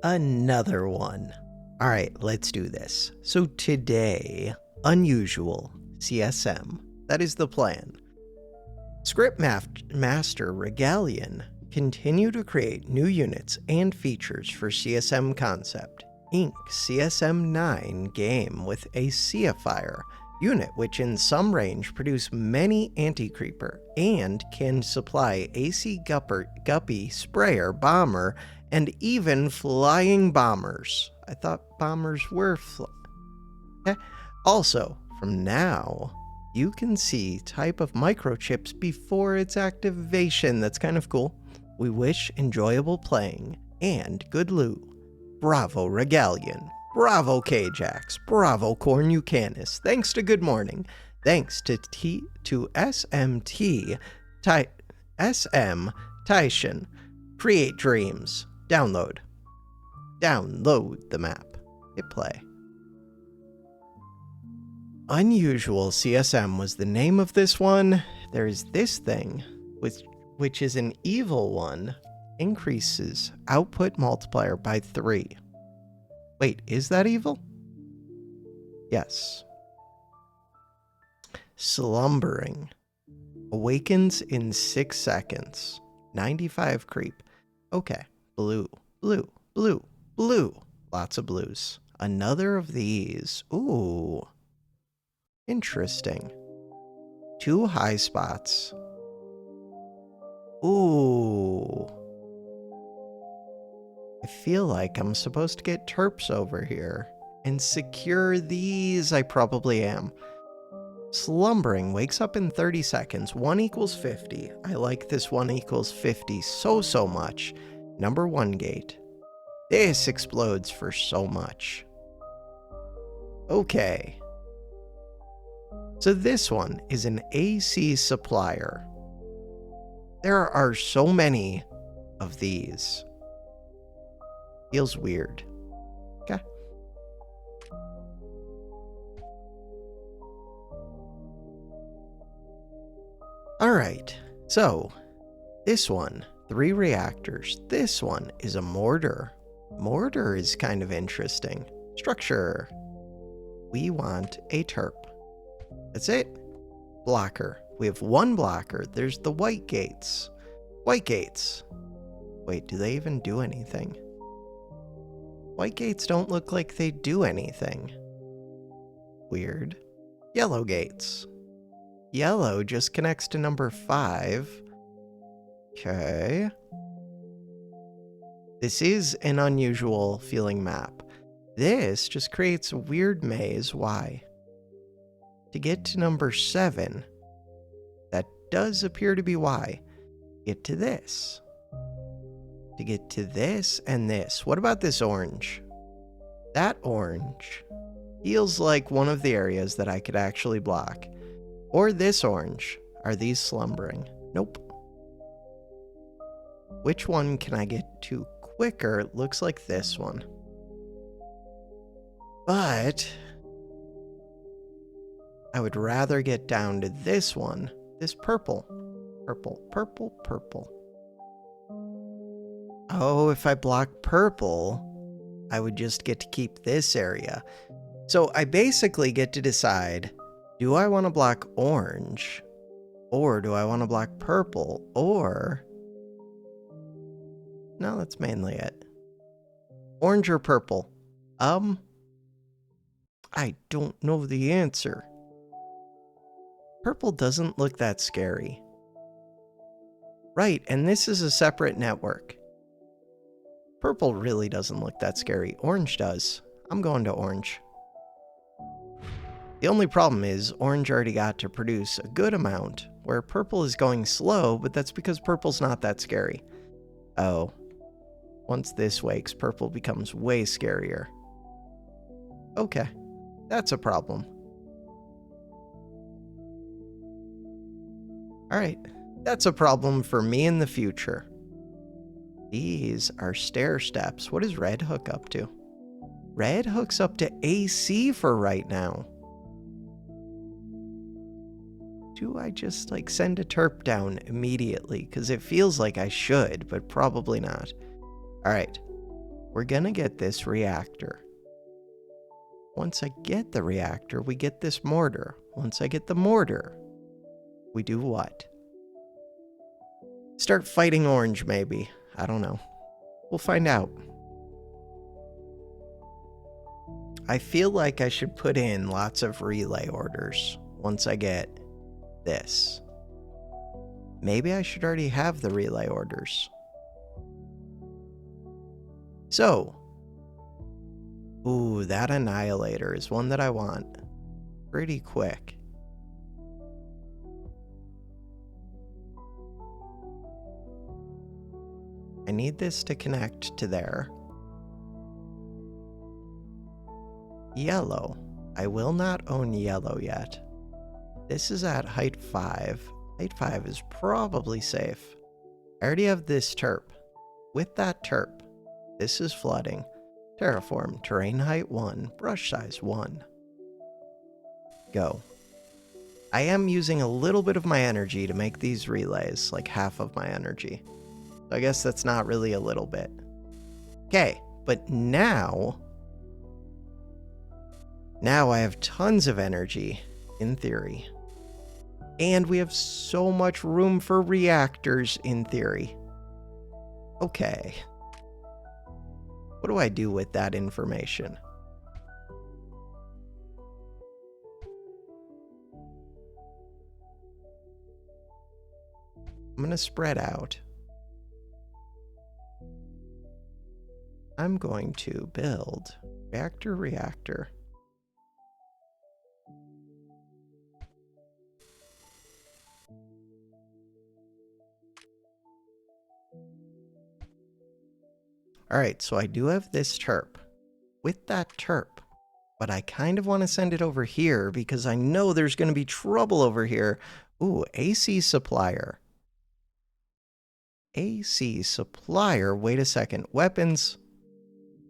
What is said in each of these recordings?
Another one. All right, let's do this. So today, unusual CSM. That is the plan. Script Master Regalian continue to create new units and features for CSM Concept. Inc. CSM 9 game with a CFire unit which in some range produce many anti-creeper and can supply AC Guppy, Sprayer, Bomber, and even flying bombers. I thought bombers were okay. Also, from now, you can see type of microchips before its activation. That's kind of cool. We wish enjoyable playing and good loot. Bravo Regalian. Bravo Kjax. Bravo Cornucanus. Thanks to Good Morning. Thanks to SMT SM Tyshan. Create Dreams. Download. Download the map. Hit play. Unusual CSM was the name of this one. There's this thing, which is an evil one. Increases output multiplier by 3. Wait, is that evil? Yes. Slumbering. Awakens in 6 seconds. 95 creep. Okay. Blue. Blue. Blue. Blue. Lots of blues. Another of these. Ooh. Interesting. 2 high spots. Ooh. I feel like I'm supposed to get terps over here and secure these. I probably am. Slumbering wakes up in 30 seconds. 1 equals 50. I like this 1 equals 50 so much. Number 1 gate. This explodes for so much. Okay. So this one is an AC supplier. There are so many of these. Feels weird. Okay. Alright, so this one, 3 reactors. This one is a mortar. Mortar is kind of interesting. Structure. We want a terp. That's it. Blocker. We have 1 blocker. There's the white gates. White gates. Wait, do they even do anything? White gates don't look like they do anything. Weird. Yellow gates. Yellow just connects to number 5. Okay. This is an unusual feeling map. This just creates a weird maze. Why? To get to number 7, that does appear to be why. Get to this. To get to this and this. What about this orange? That orange feels like one of the areas that I could actually block. Or this orange. Are these slumbering? Nope. Which one can I get to quicker? It looks like this one. But I would rather get down to this one. This purple. Purple, purple, purple. Oh, if I block purple, I would just get to keep this area. So I basically get to decide, do I want to block orange? Or do I want to block purple? Or... no, that's mainly it. Orange or purple? I don't know the answer. Purple doesn't look that scary. Right, and this is a separate network. Purple really doesn't look that scary. Orange does. I'm going to orange. The only problem is orange already got to produce a good amount, where purple is going slow, but that's because purple's not that scary. Oh. Once this wakes, purple becomes way scarier. Okay. That's a problem. Alright. That's a problem for me in the future. These are stair steps. What does red hook up to? Red hooks up to AC for right now. Do I just like send a terp down immediately? Because it feels like I should, but probably not. Alright. we're gonna get this reactor. Once I get the reactor, we get this mortar. Once I get the mortar, we do what? Start fighting orange, maybe. I don't know. We'll find out. I feel like I should put in lots of relay orders once I get this. Maybe I should already have the relay orders. So, ooh, that annihilator is one that I want pretty quick. I need this to connect to there. Yellow. I will not own yellow yet. This is at height 5. Height 5 is probably safe. I already have this terp. With that terp, this is flooding. Terraform, terrain height 1, brush size 1. Go. I am using a little bit of my energy to make these relays, like half of my energy. So I guess that's not really a little bit. Okay, but now I have tons of energy, in theory. And we have so much room for reactors, in theory. Okay. What do I do with that information? I'm going to spread out. I'm going to build reactor. All right, so I do have this terp. With that terp, but I kind of want to send it over here because I know there's going to be trouble over here. Ooh, AC supplier. AC supplier, wait a second. Weapons.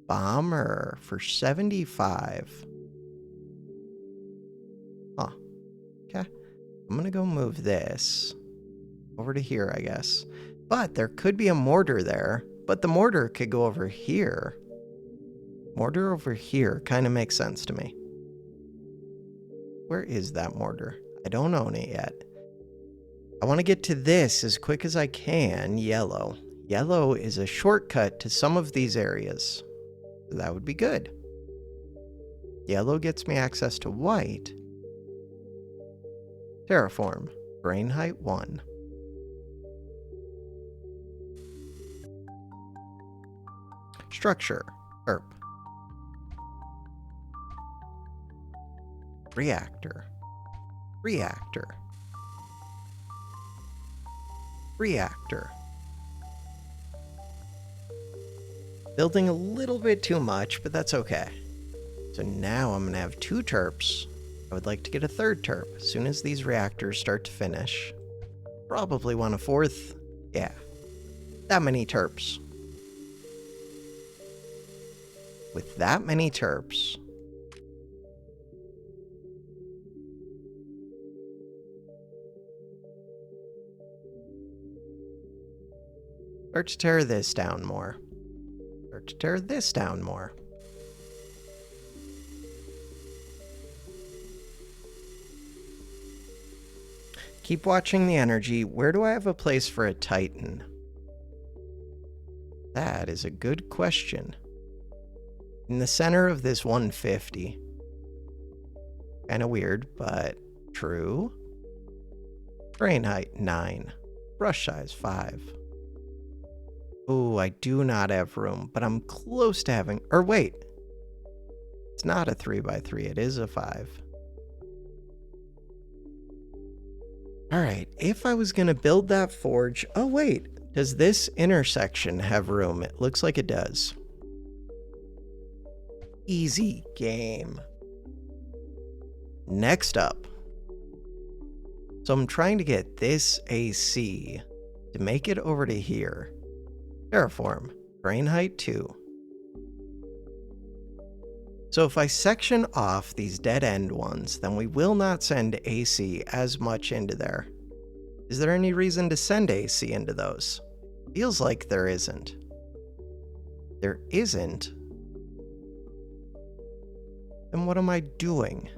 Bomber for 75. Huh. Okay. I'm going to go move this over to here, I guess. But there could be a mortar there. But the mortar could go over here. Mortar over here kind of makes sense to me. Where is that mortar? I don't own it yet. I want to get to this as quick as I can. Yellow. Yellow is a shortcut to some of these areas. That would be good. Yellow gets me access to white. Terraform. Brain height 1. Structure. Erp. Reactor. Reactor. Reactor. Building a little bit too much, but that's okay. So now I'm going to have 2 terps. I would like to get a 3rd terp as soon as these reactors start to finish. Probably want a 4th. Yeah. That many terps. With that many terps, start to tear this down more. Start to tear this down more. Keep watching the energy. Where do I have a place for a Titan? That is a good question. In the center of this 150. Kind of weird, but true. Brain height 9. Brush size 5. Ooh, I do not have room, but I'm close to having... Or wait. It's not a 3x3, it is a 5. Alright, if I was going to build that forge... Oh, wait. Does this intersection have room? It looks like it does. Easy game. Next up. So I'm trying to get this AC to make it over to here. Terraform. Brain height 2. So if I section off these dead end ones, then we will not send AC as much into there. Is there any reason to send AC into those? Feels like there isn't. there isn't, then what am I doing?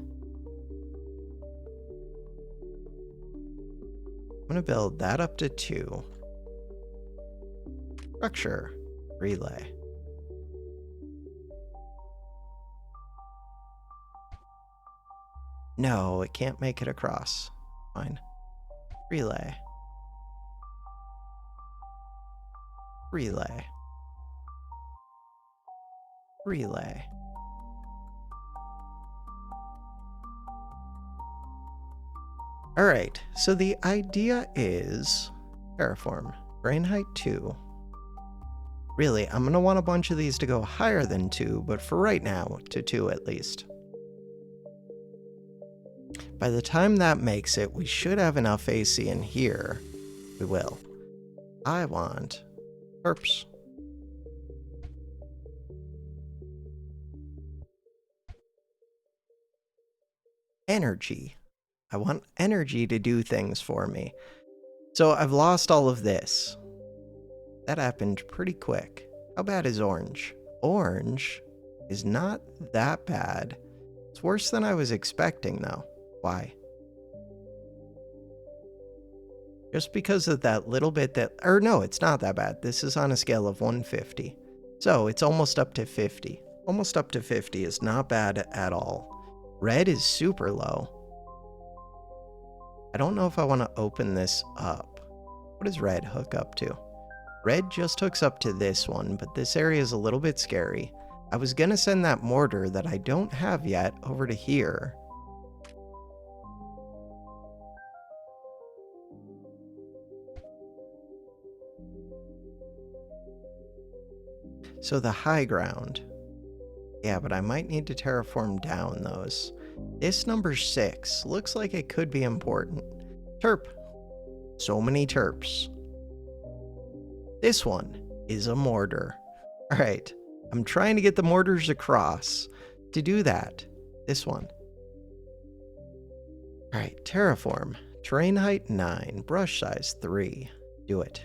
I'm going to build that up to 2. Structure. Relay. No, it can't make it across. Fine. Relay. Relay. Relay. Alright, so the idea is terraform. Brain height 2. Really, I'm going to want a bunch of these to go higher than 2, but for right now, to 2 at least. By the time that makes it, we should have enough AC in here. We will. I want perps. Energy. I want energy to do things for me. So I've lost all of this. That happened pretty quick. How bad is orange? Orange is not that bad. It's worse than I was expecting, though. Why? Just because of that little bit that... Or no, it's not that bad. This is on a scale of 150. So it's almost up to 50. Almost up to 50 is not bad at all. Red is super low. I don't know if I want to open this up. What does red hook up to? Red just hooks up to this one, but this area is a little bit scary. I was going to send that mortar that I don't have yet over to here. So the high ground. Yeah, but I might need to terraform down those. This number 6 looks like it could be important. Terp. So many terps. This one is a mortar. Alright, I'm trying to get the mortars across. To do that, this one. Alright, terraform. Terrain height 9, brush size 3. Do it.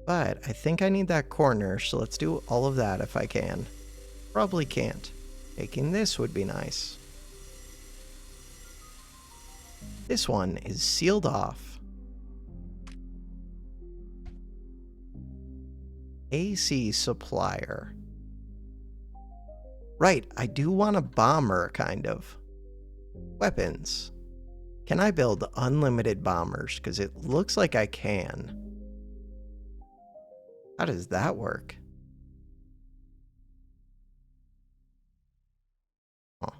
But I think I need that corner, so let's do all of that if I can. Probably can't. Taking this would be nice. This one is sealed off. AC supplier. Right, I do want a bomber, kind of. Weapons. Can I build unlimited bombers? Because it looks like I can. How does that work? Huh.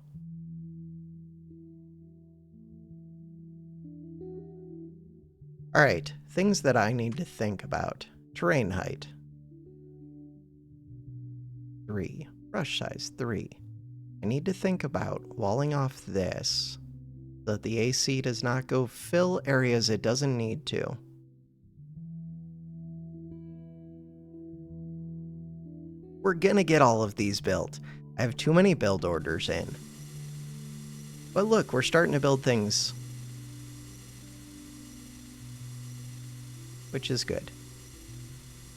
Alright, things that I need to think about. Terrain height. 3. Brush size 3. I need to think about walling off this so that the AC does not go fill areas it doesn't need to. We're gonna get all of these built. I have too many build orders in. But look, we're starting to build things. Which is good.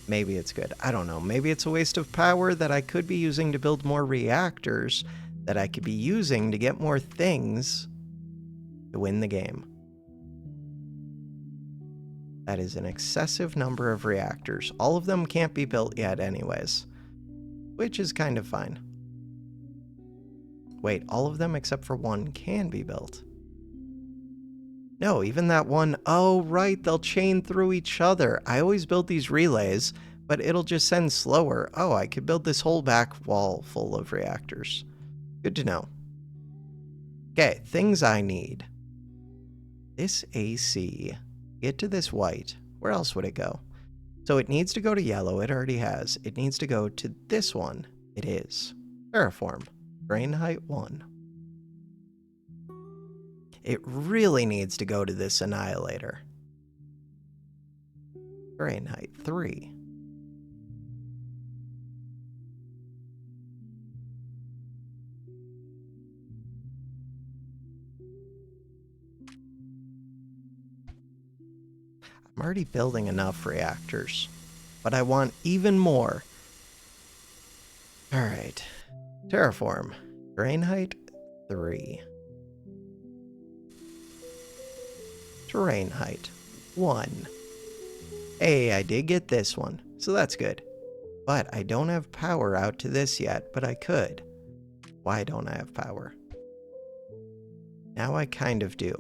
Maybe it's good. I don't know. Maybe it's a waste of power that I could be using to build more reactors that I could be using to get more things to win the game. That is an excessive number of reactors. All of them can't be built yet anyways. Which is kind of fine. Wait, all of them except for one can be built. No, even that one. Oh, right, they'll chain through each other. I always build these relays, but it'll just send slower. Oh, I could build this whole back wall full of reactors. Good to know. Okay, things I need. This AC. Get to this white. Where else would it go? So it needs to go to yellow. It already has. It needs to go to this one. It is. Terraform. Brain height 1. It really needs to go to this annihilator. Brain height 3. I'm already building enough reactors, but I want even more. Alright. Terraform. Terrain height 3. Terrain height 1. Hey, I did get this one, so that's good. But I don't have power out to this yet, but I could. Why don't I have power? Now I kind of do,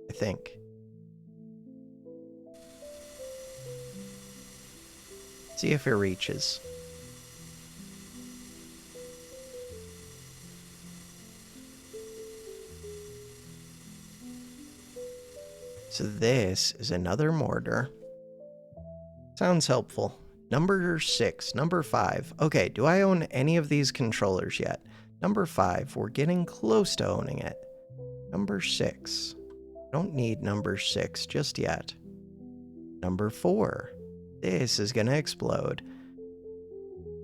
I think. See if it reaches. So this is another mortar. Sounds helpful. Number 6, number 5. Okay, do I own any of these controllers yet? Number 5, we're getting close to owning it. Number 6. Don't need number 6 just yet. Number 4. This is gonna explode.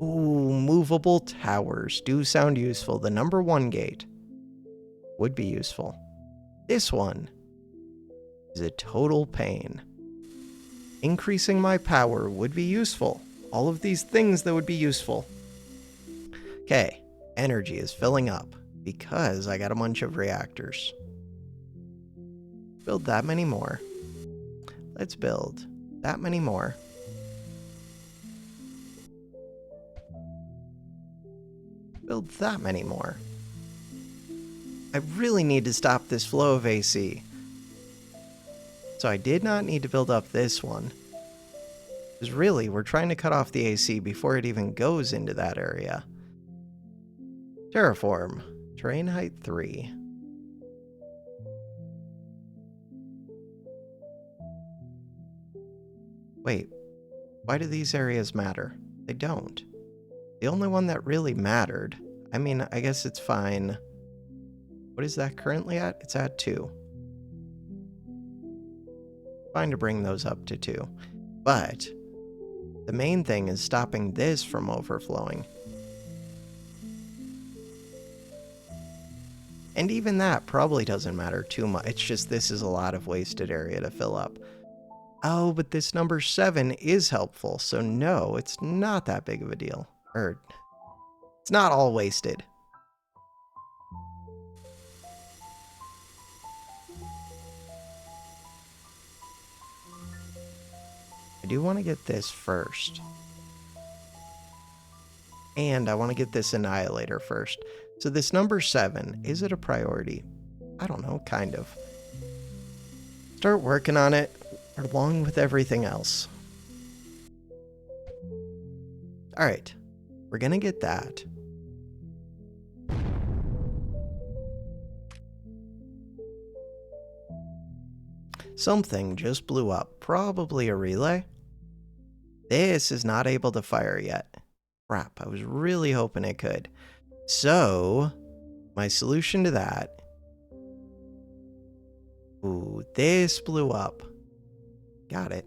Ooh, movable towers do sound useful. The number 1 gate would be useful. This one is a total pain. Increasing my power would be useful. All of these things that would be useful. Okay, energy is filling up because I got a bunch of reactors. Build that many more. Let's build that many more. Build that many more. I really need to stop this flow of AC. So I did not need to build up this one. Because really, we're trying to cut off the AC before it even goes into that area. Terraform. Terrain height 3. Wait, why do these areas matter? They don't. The only one that really mattered, I mean, I guess it's fine. What is that currently at? It's at 2. Fine to bring those up to 2. But the main thing is stopping this from overflowing. And even that probably doesn't matter too much. It's just this is a lot of wasted area to fill up. Oh, but this number 7 is helpful, so no, it's not that big of a deal. Or, it's not all wasted. I do want to get this first. And I want to get this annihilator first. So this number 7, is it a priority? I don't know, kind of. Start working on it, along with everything else. Alright, we're gonna get that. Something just blew up, probably a relay. This is not able to fire yet. Crap, I was really hoping it could. So, my solution to that... Ooh, this blew up. Got it.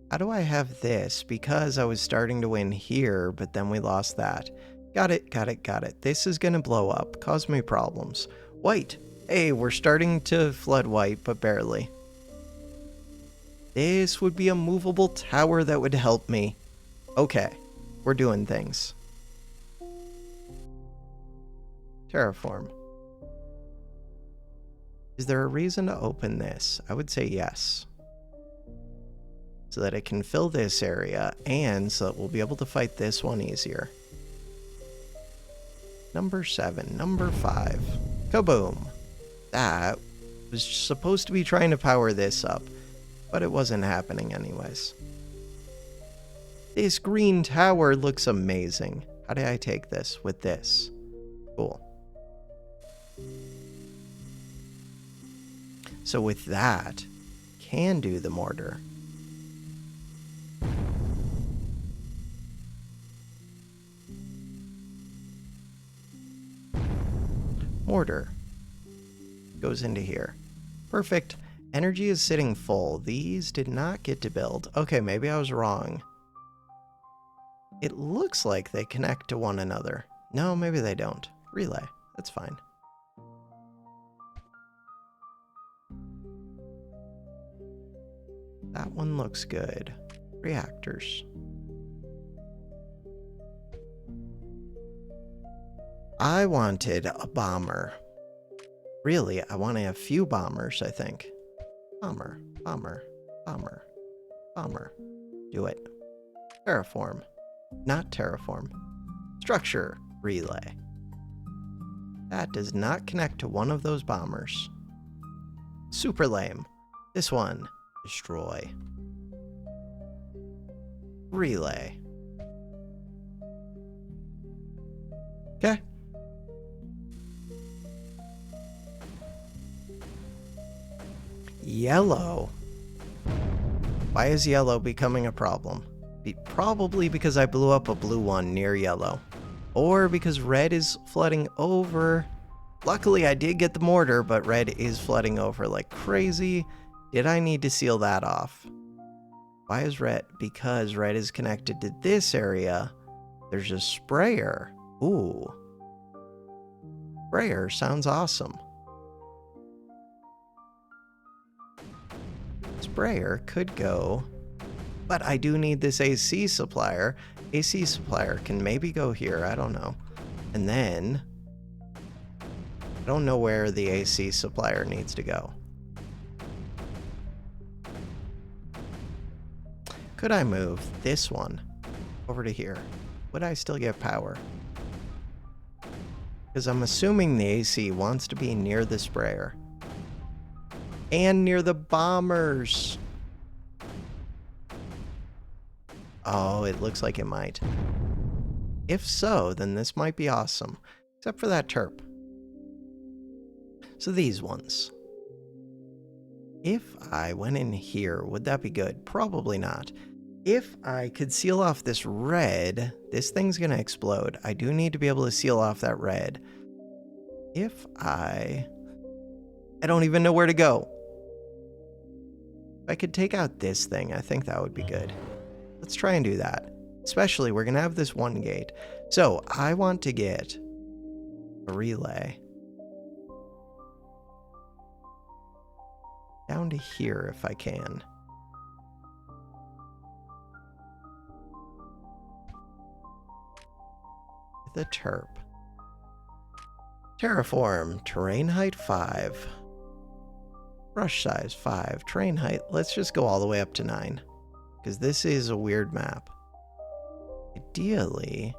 How do I have this? Because I was starting to win here, but then we lost that. Got it, got it, got it. This is gonna blow up, cause me problems. White. Hey, we're starting to flood white, but barely. This would be a movable tower that would help me. Okay, we're doing things. Terraform. Is there a reason to open this? I would say yes. So that it can fill this area, and so that we'll be able to fight this one easier. Number 7, number 5. Kaboom! That was supposed to be trying to power this up, but it wasn't happening anyways. This green tower looks amazing. How do I take this with this? Cool. So with that, can do the mortar. Mortar goes into here. Perfect. Energy is sitting full. These did not get to build. Okay, maybe I was wrong. It looks like they connect to one another. No, maybe they don't. Relay. That's fine. That one looks good. Reactors. I wanted a bomber. Really, I want to have few bombers, I think. Bomber, bomber, bomber, bomber. Do it. Terraform. Not terraform. Structure relay. That does not connect to one of those bombers. Super lame. This one. Destroy. Relay. Okay. Yellow. Why is yellow becoming a problem? Probably because I blew up a blue one near yellow. Or because red is flooding over. Luckily, I did get the mortar, but red is flooding over like crazy. Did I need to seal that off? Why is red? Because red is connected to this area. There's a sprayer. Ooh. Sprayer sounds awesome. Sprayer could go, but I do need this AC supplier. AC supplier can maybe go here, I don't know. And then, I don't know where the AC supplier needs to go. Could I move this one over to here? Would I still get power? Because I'm assuming the AC wants to be near the sprayer. And near the bombers. Oh, it looks like it might. If so, then this might be awesome. Except for that terp. So these ones. If I went in here, would that be good? Probably not. If I could seal off this red, this thing's gonna explode. I do need to be able to seal off that red. If I don't even know where to go. If I could take out this thing, I think that would be good. Let's try and do that. Especially, we're gonna have this one gate. So, I want to get a relay down to here if I can. The terp. Terraform, terrain height 5. Brush size 5, terrain height, let's just go all the way up to 9. Because this is a weird map. Ideally,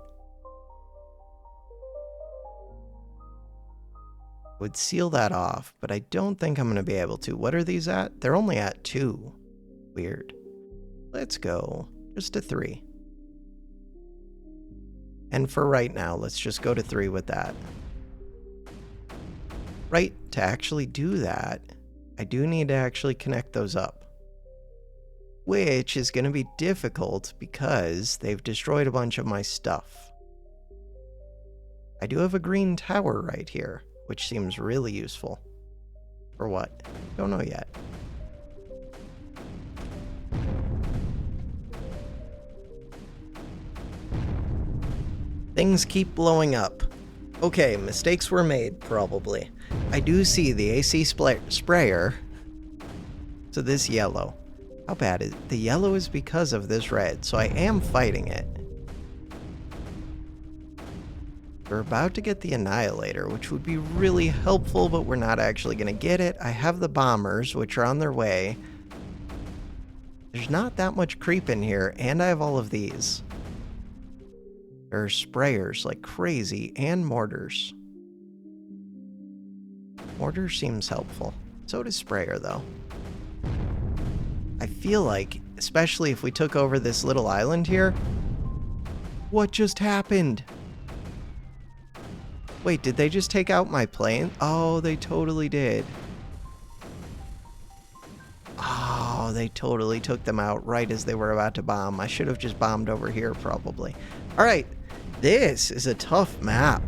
would seal that off, but I don't think I'm going to be able to. What are these at? They're only at 2. Weird. Let's go just to 3. And for right now, let's just go to 3 with that. Right, to actually do that, I do need to actually connect those up. Which is going to be difficult because they've destroyed a bunch of my stuff. I do have a green tower right here, which seems really useful. For what? Don't know yet. Things keep blowing up. Okay, mistakes were made, probably. I do see the AC sprayer. So this yellow. How bad is it? The yellow is because of this red, so I am fighting it. We're about to get the Annihilator, which would be really helpful, but we're not actually going to get it. I have the bombers, which are on their way. There's not that much creep in here, and I have all of these. There are sprayers like crazy, and mortars. Mortar seems helpful. So does sprayer, though. I feel like, especially if we took over this little island here... What just happened? Wait, did they just take out my plane? Oh, they totally did. Oh, they totally took them out right as they were about to bomb. I should have just bombed over here, probably. Alright, this is a tough map.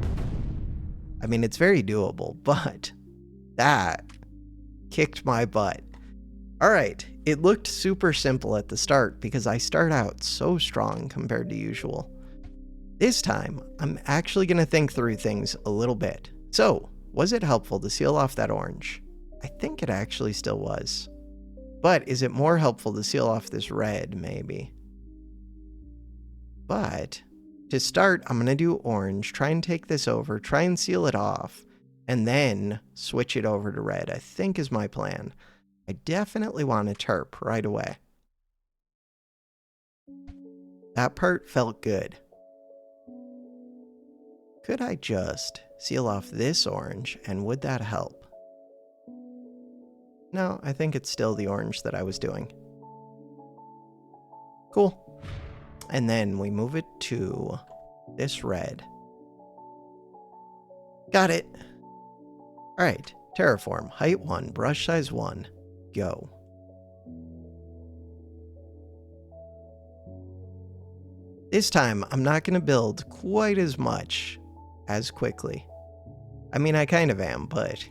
I mean, it's very doable, but that kicked my butt. Alright, it looked super simple at the start because I start out so strong compared to usual. This time, I'm actually going to think through things a little bit. So, was it helpful to seal off that orange? I think it actually still was. But is it more helpful to seal off this red, maybe? But, To start, I'm going to do orange, try and take this over, try and seal it off, and then switch it over to red, I think is my plan. I definitely want a terp right away. That part felt good. Could I just seal off this orange, and would that help? No, I think it's still the orange that I was doing. Cool. And then we move it to this red. Got it. All right, terraform, height 1, brush size 1, go. This time, I'm not going to build quite as much as quickly. I mean, I kind of am, but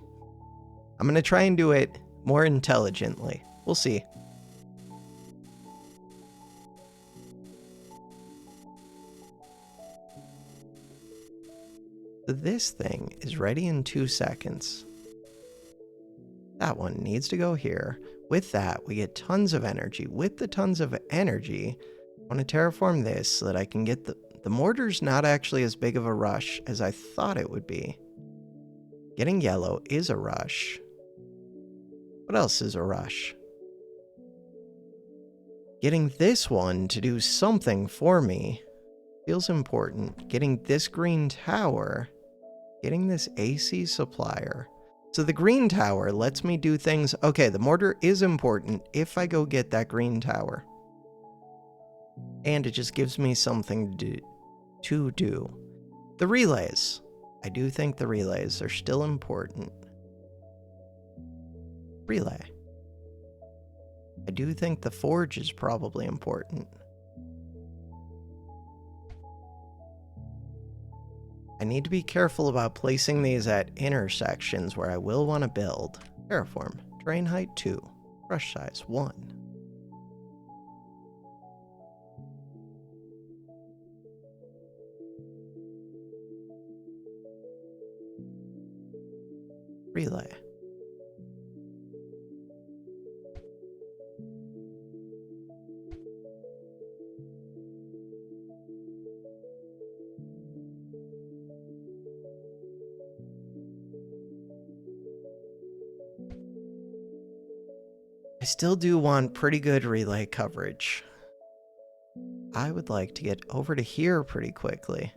I'm going to try and do it more intelligently. We'll see. So this thing is ready in 2 seconds. That one needs to go here. With that, we get tons of energy. With the tons of energy, I want to terraform this so that I can get the mortar's not actually as big of a rush as I thought it would be. Getting yellow is a rush. What else is a rush? Getting this one to do something for me feels important. Getting this green tower, getting this AC supplier. So the green tower lets me do things. Okay, the mortar is important if I go get that green tower. And it just gives me something to do. The relays. I do think the relays are still important. Relay. I do think the forge is probably important. I need to be careful about placing these at intersections where I will want to build. Terraform, terrain height 2, brush size 1. Relay. I still do want pretty good relay coverage. I would like to get over to here pretty quickly.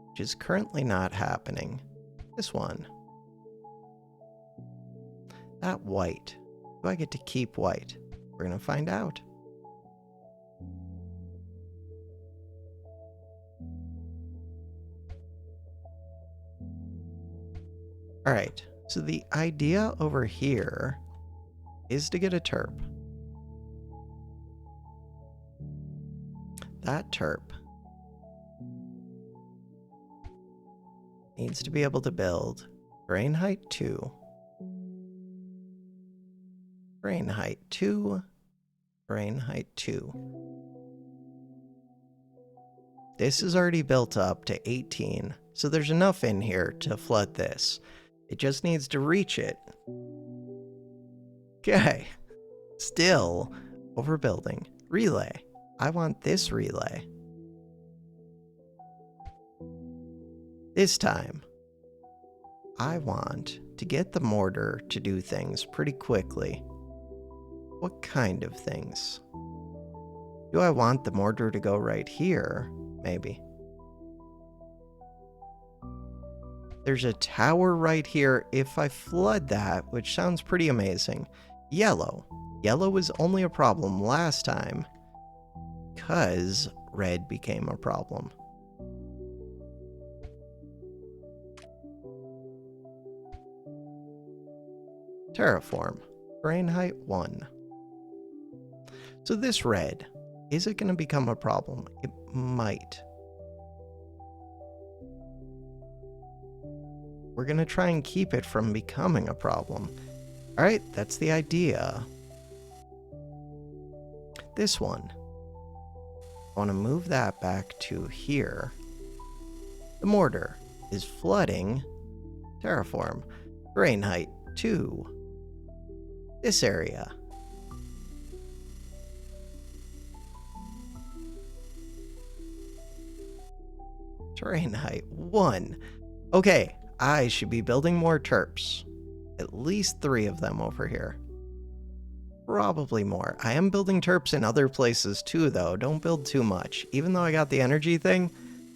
Which is currently not happening. This one. That white. Do I get to keep white? We're going to find out. All right. So the idea over here is to get a terp. That terp needs to be able to build terrain height 2, terrain height 2, terrain height 2. This is already built up to 18, so there's enough in here to flood this. It just needs to reach it. Okay. Still overbuilding. Relay. I want this relay. This time, I want to get the mortar to do things pretty quickly. What kind of things? Do I want the mortar to go right here? Maybe. There's a tower right here if I flood that, which sounds pretty amazing. Yellow. Yellow was only a problem last time because red became a problem. Terraform. Terrain height 1. So this red, is it going to become a problem? It might. We're going to try and keep it from becoming a problem. All right, that's the idea. This one. I want to move that back to here. The mortar is flooding. Terraform. Terrain height 2. This area. Terrain height 1. Okay, I should be building more terps. At least 3 of them over here. Probably more. I am building terps in other places too, though. Don't build too much. Even though I got the energy thing,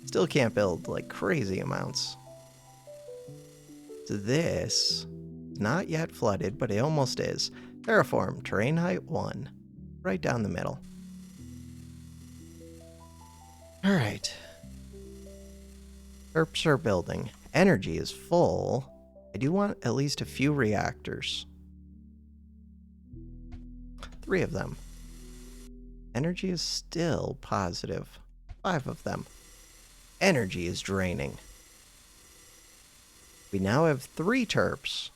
still can't build like crazy amounts. So this is not yet flooded, but it almost is. Terraform, terrain height 1. Right down the middle. Alright. Terps are building. Energy is full. I do want at least a few reactors. 3 of them. Energy is still positive. 5 of them. Energy is draining. We now have 3 terps.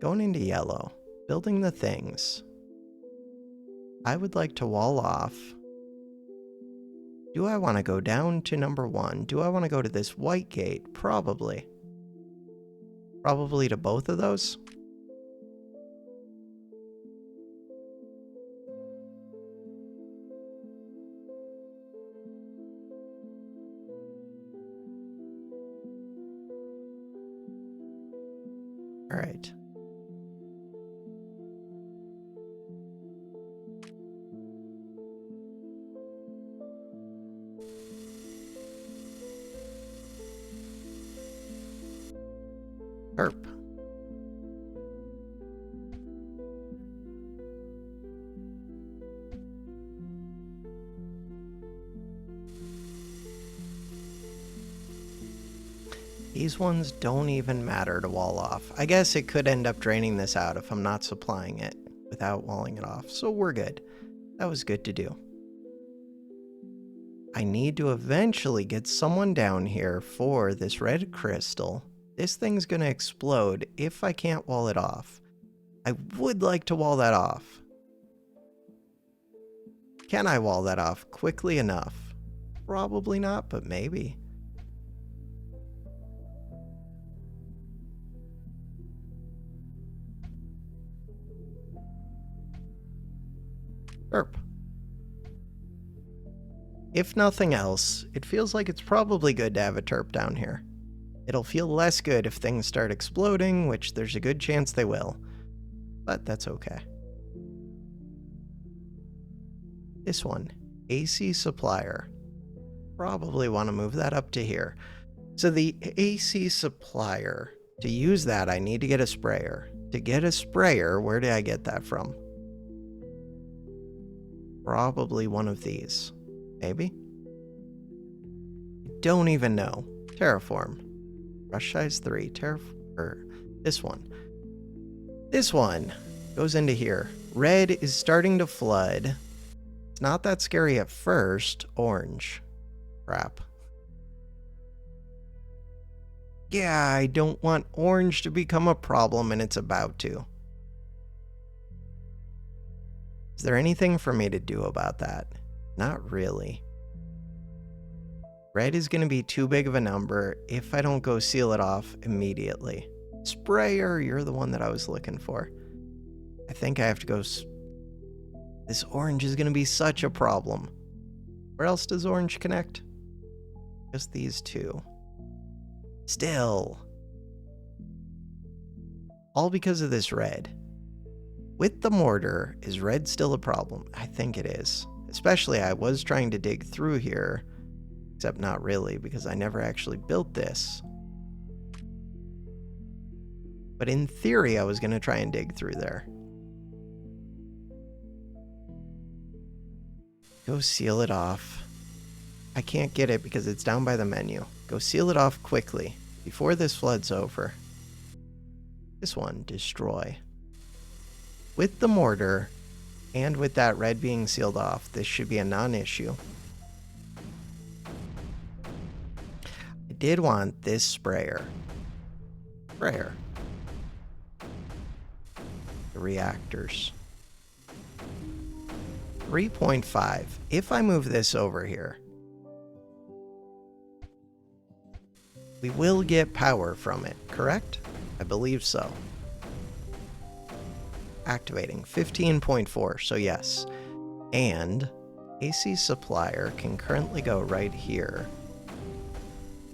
Going into yellow. Building the things. I would like to wall off. Do I want to go down to number 1? Do I want to go to this white gate? Probably. Probably to both of those. All right. Herp. These ones don't even matter to wall off. I guess it could end up draining this out if I'm not supplying it without walling it off, so we're good. That was good to do. I need to eventually get someone down here for this red crystal. This thing's gonna explode if I can't wall it off. I would like to wall that off. Can I wall that off quickly enough? Probably not, but maybe. Burp. If nothing else, it feels like it's probably good to have a terp down here. It'll feel less good if things start exploding, which there's a good chance they will. But that's okay. This one, AC supplier. Probably want to move that up to here. So the AC supplier, to use that, I need to get a sprayer. To get a sprayer, where did I get that from? Probably one of these. Maybe? Don't even know. Terraform. Brush size 3. This one. This one goes into here. Red is starting to flood. It's not that scary at first. Orange. Crap. Yeah, I don't want orange to become a problem, and it's about to. Is there anything for me to do about that? Not really. Red is going to be too big of a number if I don't go seal it off immediately. Sprayer, you're the one that I was looking for. I think I have to go... This orange is going to be such a problem. Where else does orange connect? Just these two. Still. All because of this red. With the mortar, is red still a problem? I think it is. Especially I was trying to dig through here. Except not really, because I never actually built this. But in theory, I was going to try and dig through there. Go seal it off. I can't get it because it's down by the menu. Go seal it off quickly, before this flood's over. This one, destroy. With the mortar, and with that red being sealed off, this should be a non-issue. I did want this sprayer. The reactors. 3.5. If I move this over here, we will get power from it, correct? I believe so. Activating 15.4, so yes. And AC supplier can currently go right here.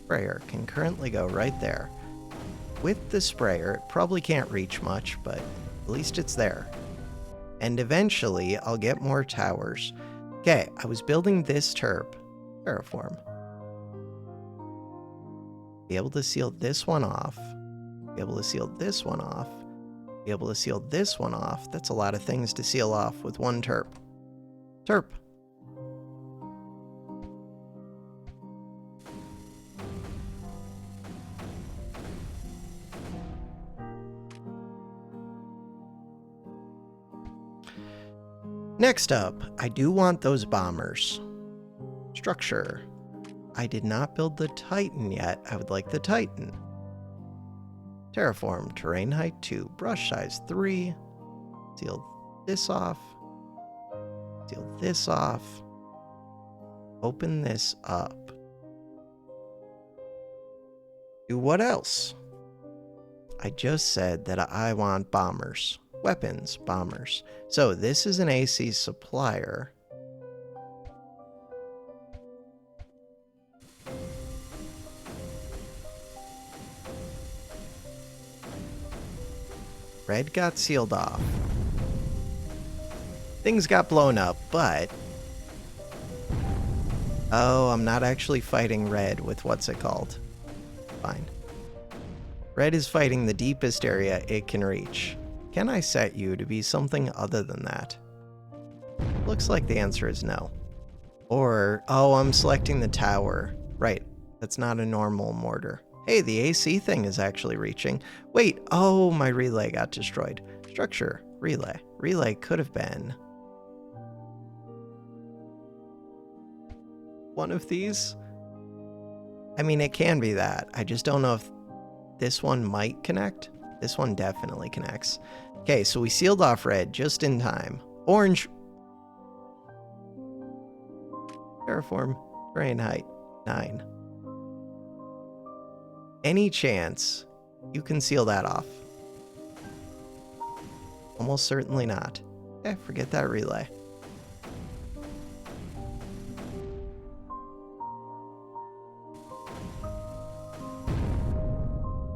Sprayer can currently go right there. With the sprayer, it probably can't reach much, but at least it's there. And eventually, I'll get more towers. Okay, I was building this terraform. Be able to seal this one off. Be able to seal this one off. Be able to seal this one off. That's a lot of things to seal off with one terp. Terp. Next up, I do want those bombers. Structure. I did not build the Titan yet. I would like the Titan. Terraform, terrain height 2, brush size 3. Seal this off. Seal this off. Open this up. Do what else? I just said that I want bombers. Weapons, bombers. So this is an AC supplier. Red got sealed off. Things got blown up, but... Oh, I'm not actually fighting red with what's it called. Fine. Red is fighting the deepest area it can reach. Can I set you to be something other than that? Looks like the answer is no. Or, oh, I'm selecting the tower. Right, that's not a normal mortar. Hey, the AC thing is actually reaching. Wait, oh, my relay got destroyed. Structure, relay. Relay could have been one of these. I mean, it can be that. I just don't know if this one might connect. This one definitely connects. Okay, so we sealed off red just in time. Orange. Terraform, terrain height, 9. Any chance you can seal that off? Almost certainly not. Okay, forget that relay.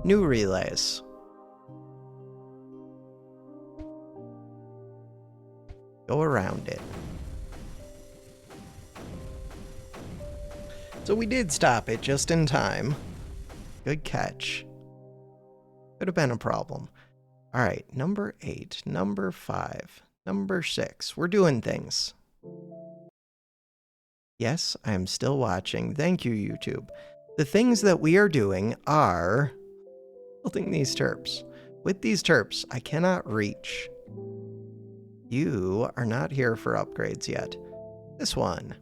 New relays. Go around it. So we did stop it just in time. Good catch. Could have been a problem. All right, number 8, number 5, number 6. We're doing things. Yes, I am still watching. Thank you, YouTube. The things that we are doing are building these terps. With these terps, I cannot reach. You are not here for upgrades yet. This one.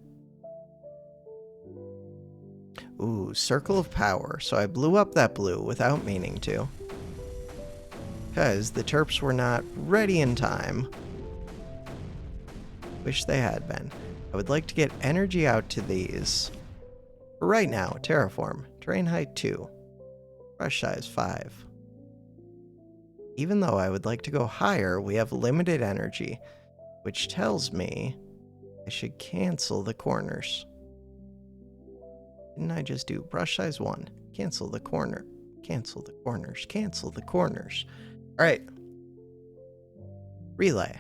Ooh, circle of power. So I blew up that blue without meaning to. Because the terps were not ready in time. Wish they had been. I would like to get energy out to these. For right now, terraform. Terrain height 2. Brush size 5. Even though I would like to go higher, we have limited energy, which tells me I should cancel the corners. Didn't I just do brush size 1? Cancel the corner. Cancel the corners. Cancel the corners. All right. Relay.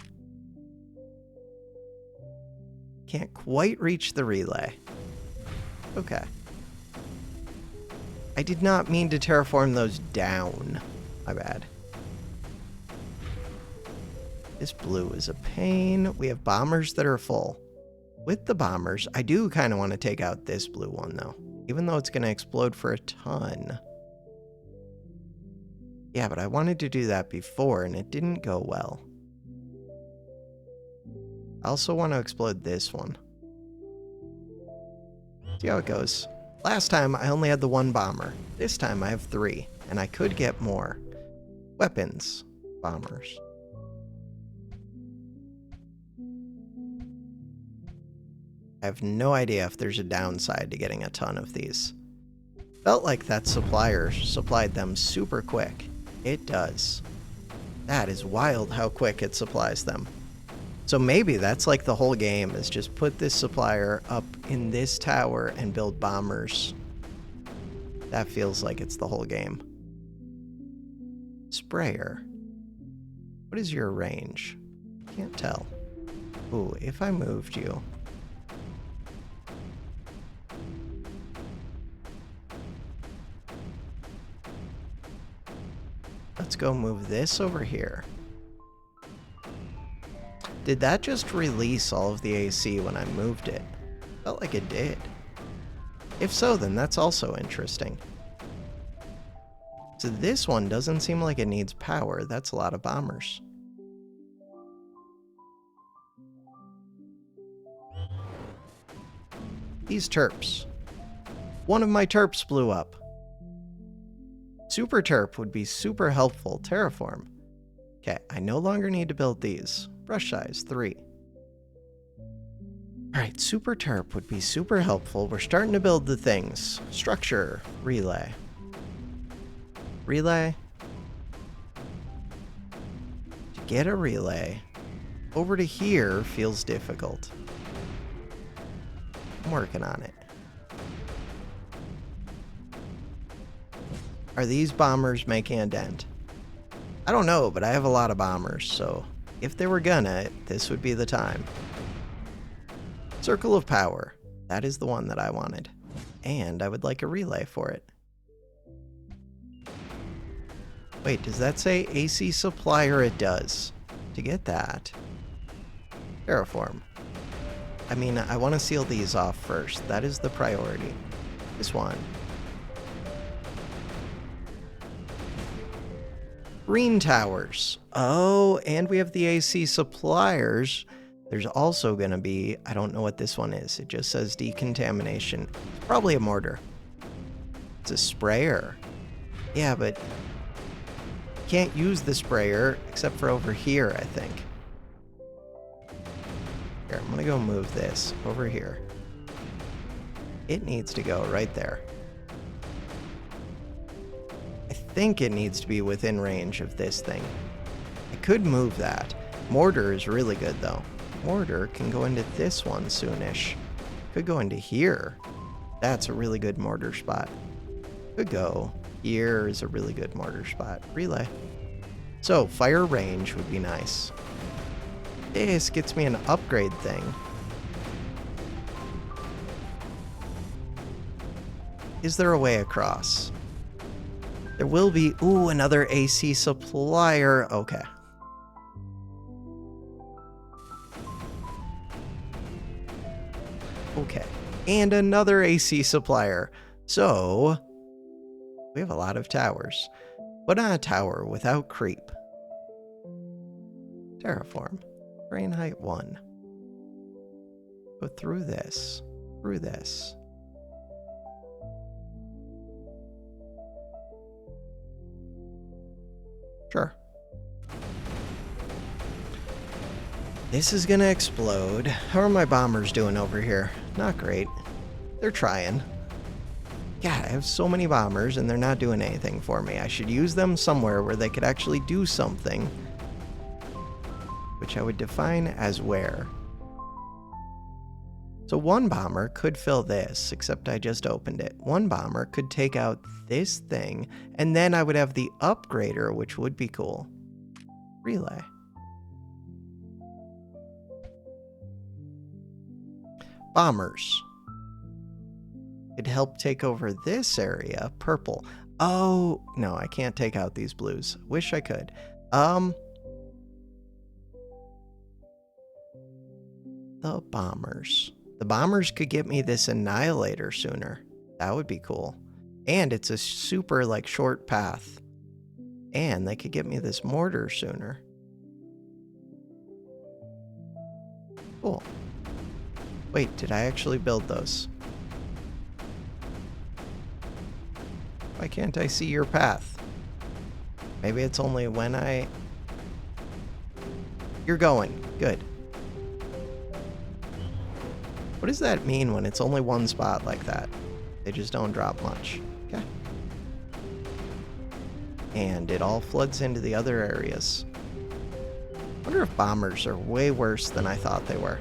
Can't quite reach the relay. Okay. I did not mean to terraform those down. My bad. This blue is a pain. We have bombers that are full. With the bombers, I do kind of want to take out this blue one, though. Even though it's going to explode for a ton. Yeah, but I wanted to do that before, and it didn't go well. I also want to explode this one. See how it goes. Last time, I only had the 1 bomber. This time, I have 3, and I could get more. Weapons. Bombers. I have no idea if there's a downside to getting a ton of these. Felt like that supplier supplied them super quick. It does. That is wild how quick it supplies them. So maybe that's like the whole game, is just put this supplier up in this tower and build bombers. That feels like it's the whole game. Sprayer. What is your range? Can't tell. Ooh, if I moved you. Let's go move this over here. Did that just release all of the AC when I moved it? Felt like it did. If so, then that's also interesting. So this one doesn't seem like it needs power. That's a lot of bombers. These terps. One of my terps blew up. Super terp would be super helpful. Terraform. Okay, I no longer need to build these. Brush size, 3. Alright, super terp would be super helpful. We're starting to build the things. Structure, relay. Relay. To get a relay over to here feels difficult. I'm working on it. Are these bombers making a dent? I don't know, but I have a lot of bombers, so if they were gonna, this would be the time. Circle of Power. That is the one that I wanted. And I would like a relay for it. Wait, does that say AC supplier? It does. To get that, terraform. I mean, I want to seal these off first. That is the priority. This one. Green towers. Oh, and we have the AC suppliers. There's also going to be, I don't know what this one is. It just says decontamination. It's probably a mortar. It's a sprayer. Yeah, but can't use the sprayer except for over here, I think. Here, I'm going to go move this over here. It needs to go right there. I think it needs to be within range of this thing. I could move that. Mortar is really good, though. Mortar can go into this one soonish. Could go into here. That's a really good mortar spot. Could go. Here is a really good mortar spot. Relay. So, fire range would be nice. This gets me an upgrade thing. Is there a way across? There will be. Ooh, another AC supplier. Okay. Okay. And another AC supplier. So, we have a lot of towers. But on a tower without creep. Terraform. Terrain height 1. Go through this. Through this. Sure. This is gonna explode. How are my bombers doing over here? Not great. They're trying. God, I have so many bombers and they're not doing anything for me. I should use them somewhere where they could actually do something. Which I would define as where. So one bomber could fill this, except I just opened it. One bomber could take out this thing, and then I would have the upgrader, which would be cool. Relay. Bombers. Could help take over this area. Purple. Oh, no, I can't take out these blues. Wish I could. The bombers. The bombers could get me this annihilator sooner. That would be cool. And it's a super, like, short path. And they could get me this mortar sooner. Cool. Wait, did I actually build those? Why can't I see your path? Maybe it's only when I... You're going. Good. What does that mean when it's only one spot like that? They just don't drop much. Okay. And it all floods into the other areas. wonder if bombers are way worse than I thought they were.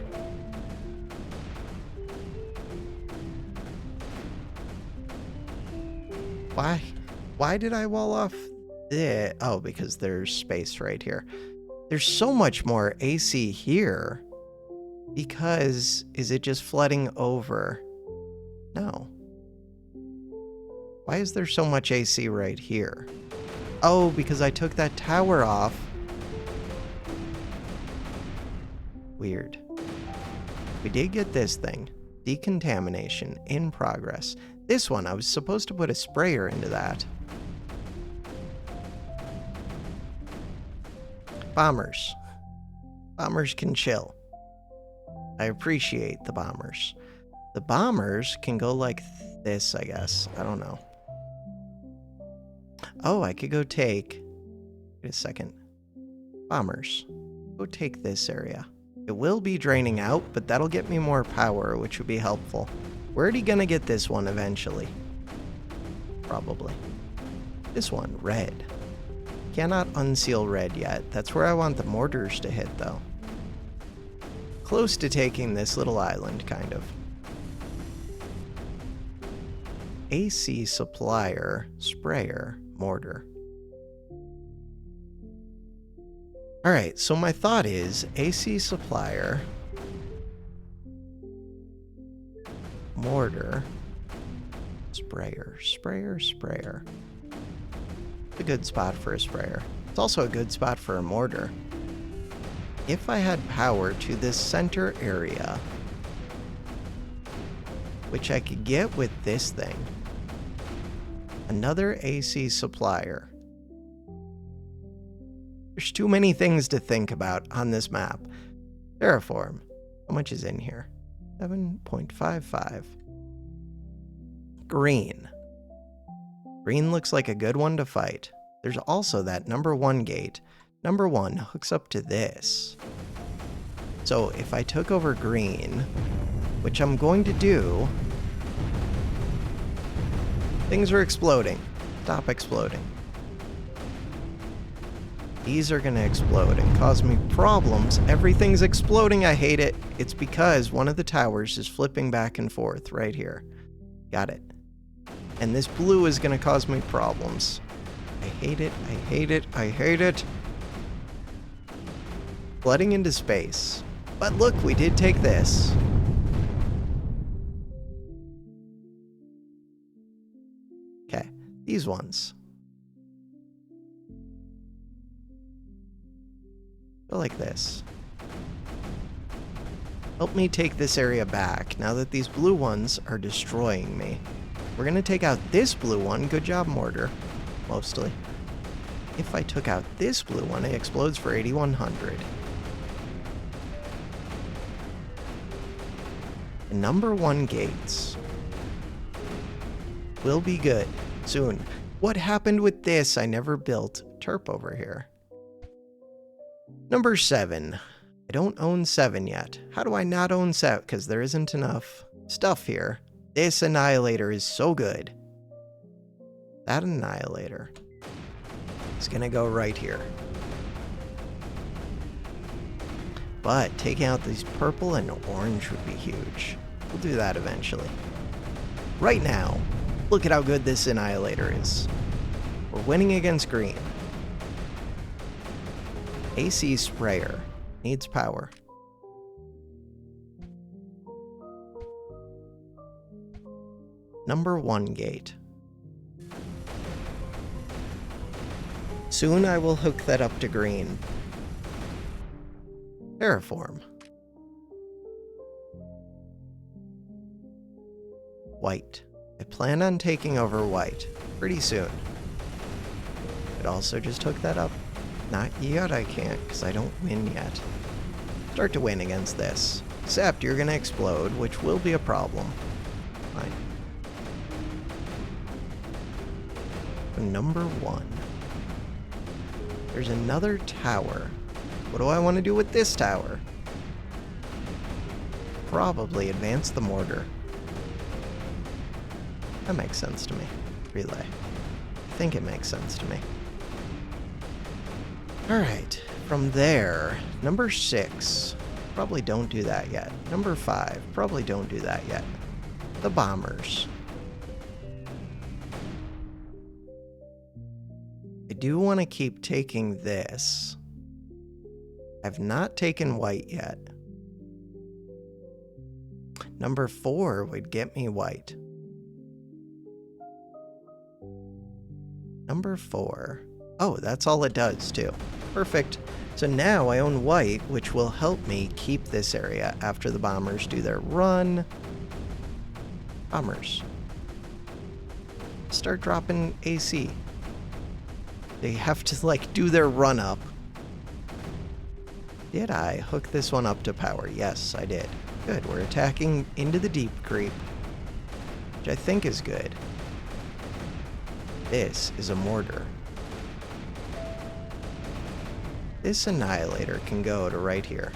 Why did I wall off this? Oh, because there's space right here. There's so much more AC here. Because, is it just flooding over? No. Why is there so much AC right here? Oh, because I took that tower off. Weird. We did get this thing. Decontamination in progress. This one, I was supposed to put a sprayer into that. Bombers. Bombers can chill. I appreciate the bombers. The bombers can go like this, I guess. I don't know. Oh, I could go take... Wait a second. Bombers. Go take this area. It will be draining out, but that'll get me more power, which would be helpful. We're already gonna get this one eventually. Probably. This one, red. Cannot unseal red yet. That's where I want the mortars to hit, though. Close to taking this little island, kind of. AC supplier, sprayer, mortar. Alright, so my thought is AC supplier, mortar, sprayer. It's a good spot for a sprayer. It's also a good spot for a mortar. If I had power to this center area, which I could get with this thing, another AC supplier. There's too many things to think about on this map. Terraform. How much is in here? 7.55. Green. Green looks like a good one to fight. There's also that number 1 gate. Number 1 hooks up to this. So if I took over green, which I'm going to do, things are exploding. Stop exploding. These are gonna explode and cause me problems. Everything's exploding, I hate it. It's because one of the towers is flipping back and forth right here. Got it. And this blue is gonna cause me problems. I hate it, I hate it, I hate it. Flooding into space. But look, we did take this. Okay, these ones. Go like this. Help me take this area back now that these blue ones are destroying me. We're gonna take out this blue one. Good job, mortar. Mostly. If I took out this blue one, it explodes for 8,100. The number 1 gates will be good soon. What happened with this? I never built Terp over here. Number 7. I don't own 7 yet. How do I not own 7? Because there isn't enough stuff here. This annihilator is so good. That annihilator is going to go right here. But taking out these purple and orange would be huge. We'll do that eventually. Right now, look at how good this annihilator is. We're winning against green. AC sprayer needs power. Number 1 gate. Soon I will hook that up to green. Terraform. White. I plan on taking over white pretty soon. Could also just hook that up. Not yet, I can't, because I don't win yet. Start to win against this. Except you're gonna explode, which will be a problem. Fine. Number 1. There's another tower. What do I want to do with this tower? Probably advance the mortar. That makes sense to me. Relay. I think it makes sense to me. Alright, From there, number 6, probably don't do that yet. Number 5, probably don't do that yet. The bombers. I do want to keep taking this. I've not taken white yet. Number 4 would get me white. Number 4. Oh, that's all it does, too. Perfect. So now I own white, which will help me keep this area after the bombers do their run. Bombers. Start dropping AC. They have to, like, do their run up. Did I hook this one up to power? Yes, I did. Good, we're attacking into the deep creep, which I think is good. This is a mortar. This annihilator can go to right here.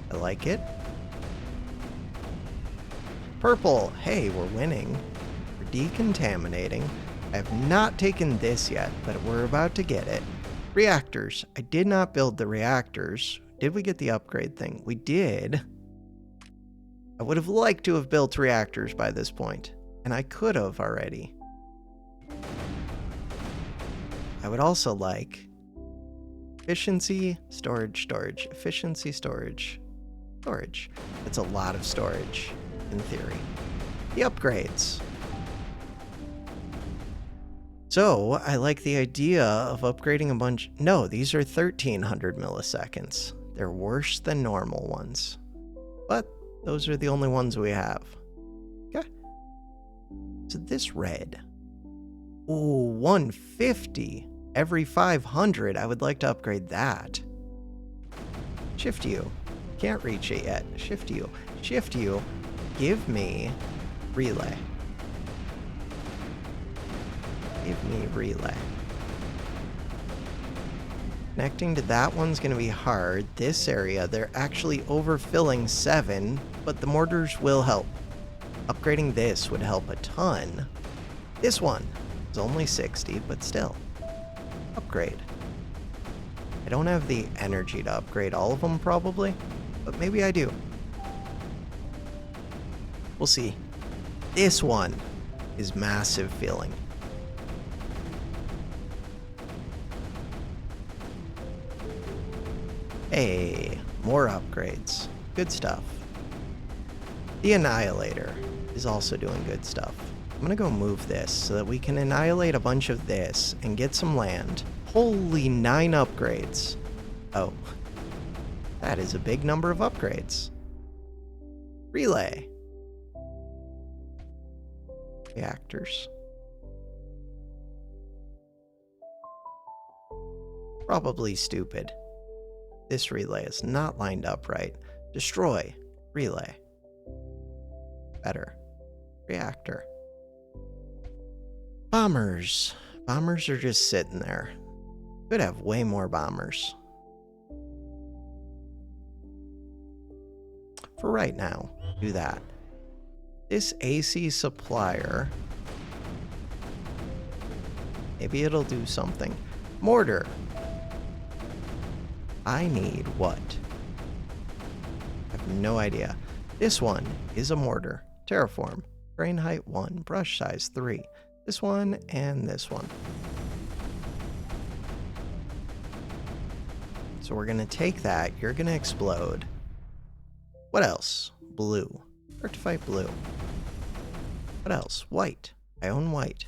I like it. Purple. Hey, we're winning. We're decontaminating. I have not taken this yet, but we're about to get it. Reactors. I did not build the reactors. Did we get the upgrade thing? We did. I would have liked to have built reactors by this point, and I could have already. I would also like efficiency, storage, efficiency, storage. That's a lot of storage, in theory. The upgrades. So, I like the idea of upgrading a bunch. No, these are 1300 milliseconds. They're worse than normal ones. But those are the only ones we have. Okay. So this red. Ooh, 150. Every 500, I would like to upgrade that. Shift U. Can't reach it yet. Shift U. Shift U. Give me relay. Give me relay. Connecting to that one's going to be hard. This area, they're actually overfilling 7, but the mortars will help. Upgrading this would help a ton. This one is only 60, but still. Upgrade. I don't have the energy to upgrade all of them, probably, but maybe I do. We'll see. This one is massive feeling. Hey, more upgrades. Good stuff. The Annihilator is also doing good stuff. I'm gonna go move this so that we can annihilate a bunch of this and get some land. Holy 9 upgrades. Oh, that is a big number of upgrades. Relay. Reactors. Probably stupid. This relay is not lined up right. Destroy. Relay. Better. Reactor. Bombers. Bombers are just sitting there. Could have way more bombers. For right now, do that. This AC supplier. Maybe it'll do something. Mortar. I need what? I have no idea. This one is a mortar. Terraform. Grain height 1. Brush size 3. This one and this one. So we're going to take that. You're going to explode. What else? Blue. Start to fight blue. What else? White. I own white.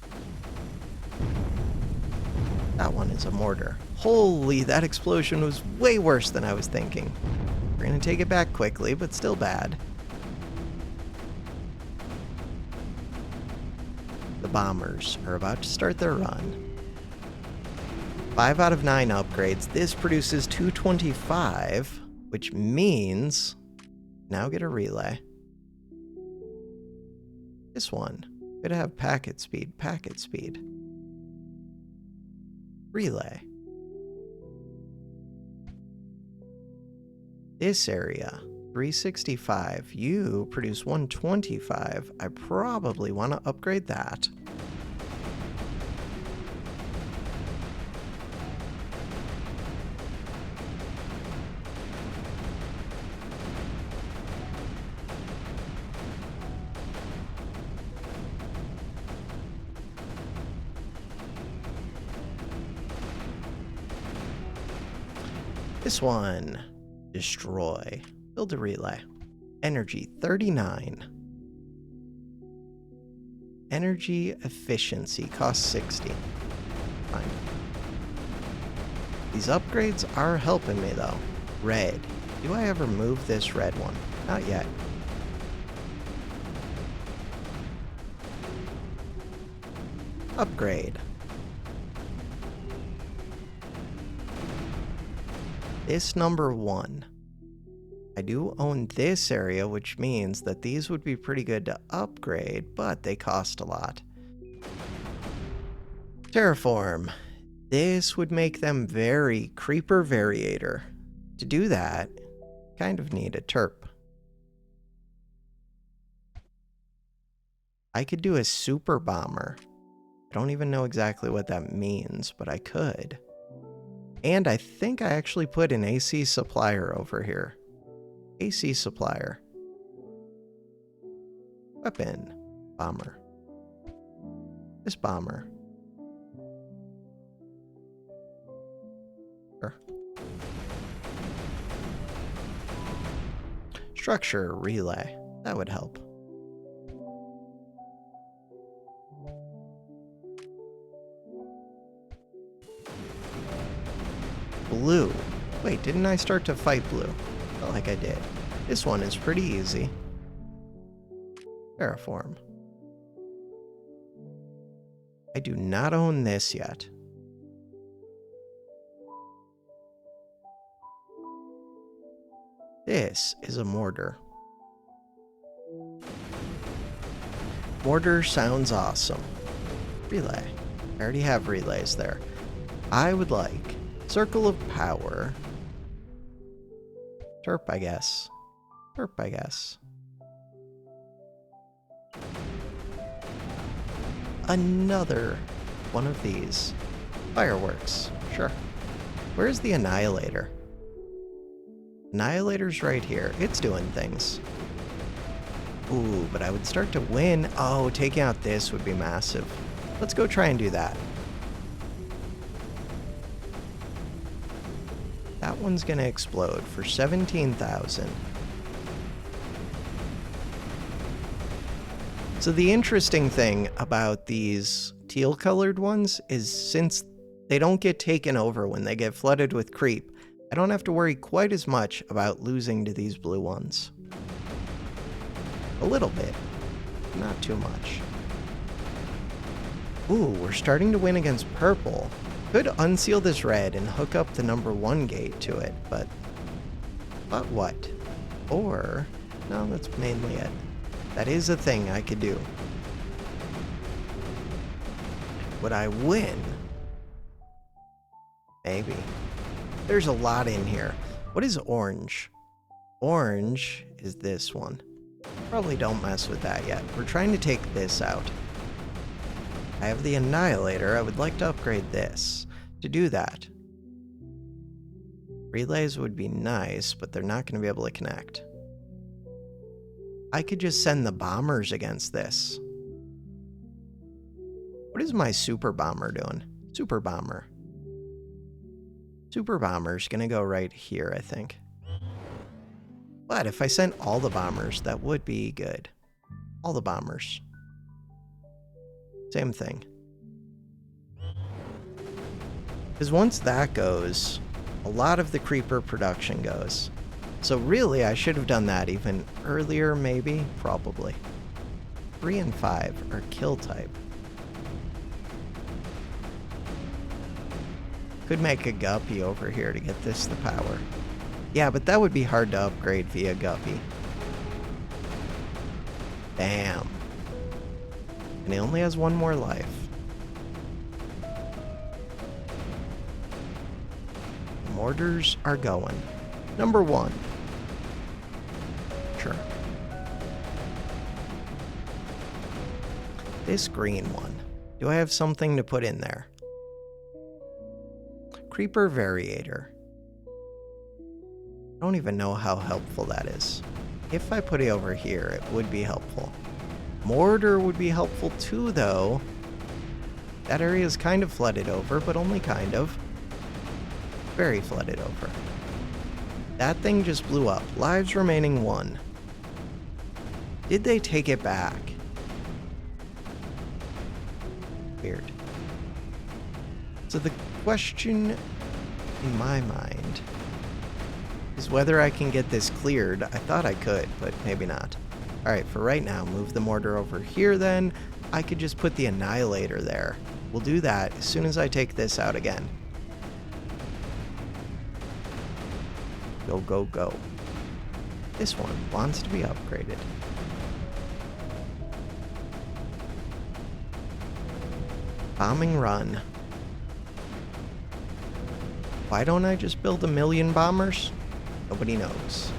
That one is a mortar. Holy, that explosion was way worse than I was thinking. We're going to take it back quickly, but still bad. The bombers are about to start their run. 5 out of 9 upgrades. This produces 225, which means now get a relay. This one could have packet speed. Relay. This area, 365. You produce 125. I probably want to upgrade that. This one, destroy. Build a relay. Energy 39. Energy efficiency costs 60. Fine. These upgrades are helping me though. Red. Do I ever move this red one? Not yet. Upgrade. This number 1. I do own this area, which means that these would be pretty good to upgrade, but they cost a lot. Terraform. This would make them very creeper variator. To do that, kind of need a terp. I could do a super bomber. I don't even know exactly what that means, but I could. And I think I actually put an AC supplier over here. AC supplier. Weapon. Bomber. This bomber. Sure. Structure relay. That would help. Blue. Wait, didn't I start to fight blue? Felt like I did. This one is pretty easy. Terraform. I do not own this yet. This is a mortar. Mortar sounds awesome. Relay. I already have relays there. I would like circle of power. Terp, I guess. Terp, I guess. Another one of these. Fireworks. Sure. Where's the Annihilator? Annihilator's right here. It's doing things. Ooh, but I would start to win. Oh, taking out this would be massive. Let's go try and do that. That one's gonna explode for 17,000. So the interesting thing about these teal-colored ones is since they don't get taken over when they get flooded with creep, I don't have to worry quite as much about losing to these blue ones. A little bit, not too much. Ooh, we're starting to win against purple. Could unseal this red and hook up the number 1 gate to it, but what? Or, no, that's mainly it. That is a thing I could do. Would I win? Maybe. There's a lot in here. What is orange? Orange is this one. Probably don't mess with that yet. We're trying to take this out. I have the Annihilator. I would like to upgrade this. To do that, relays would be nice, but they're not going to be able to connect. I could just send the bombers against this. What is my super bomber doing? Super bomber. Super bomber's going to go right here, I think. But if I sent all the bombers, that would be good. All the bombers. Same thing. Because once that goes, a lot of the creeper production goes. So really, I should have done that even earlier, maybe? Probably. 3 and 5 are kill type. Could make a guppy over here to get this the power. Yeah, but that would be hard to upgrade via guppy. Bam. And he only has 1 more life. Mortars are going. Number 1. Sure. This green one. Do I have something to put in there? Creeper Variator. I don't even know how helpful that is. If I put it over here, it would be helpful. Mortar would be helpful too, though. That area is kind of flooded over, but only kind of. Very flooded over. That thing just blew up. Lives remaining 1. Did they take it back? Weird. So the question in my mind is whether I can get this cleared. I thought I could, but maybe not. Alright, for right now, move the mortar over here then. I could just put the annihilator there. We'll do that as soon as I take this out again. Go, go, go. This one wants to be upgraded. Bombing run. Why don't I just build 1,000,000 bombers? Nobody knows.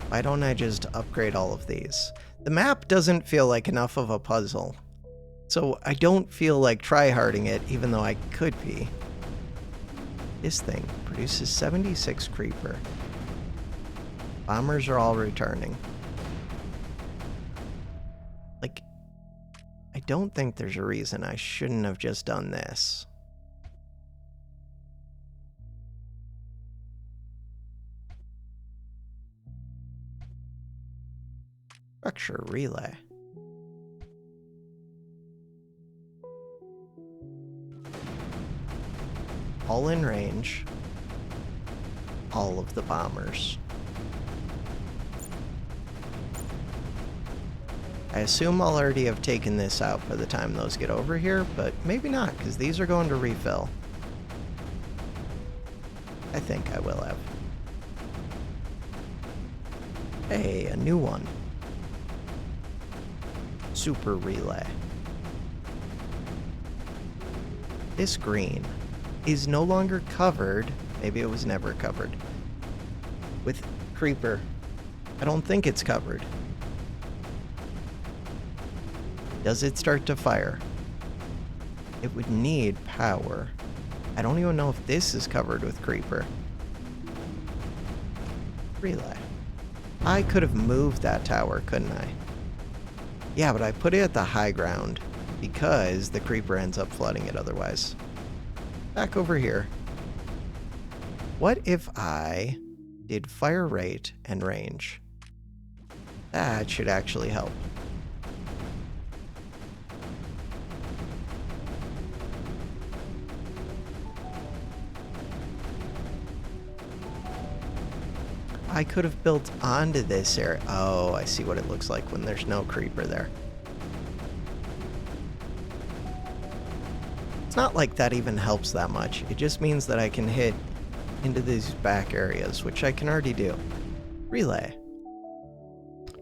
Why don't I just upgrade all of these? The map doesn't feel like enough of a puzzle, so I don't feel like tryharding it, even though I could be. This thing produces 76 creeper. Bombers are all returning. Like, I don't think there's a reason I shouldn't have just done this. Structure relay. All in range. All of the bombers. I assume I'll already have taken this out by the time those get over here, but maybe not, because these are going to refill. I think I will have. Hey, a new one. Super relay. This green is no longer covered, maybe it was never covered, with creeper. I don't think it's covered. Does it start to fire? It would need power. I don't even know if this is covered with creeper. Relay. I could have moved that tower, couldn't I? Yeah, but I put it at the high ground because the creeper ends up flooding it otherwise. Back over here. What if I did fire rate and range? That should actually help. I could have built onto this area. Oh, I see what it looks like when there's no creeper there. It's not like that even helps that much. It just means that I can hit into these back areas, which I can already do. Relay.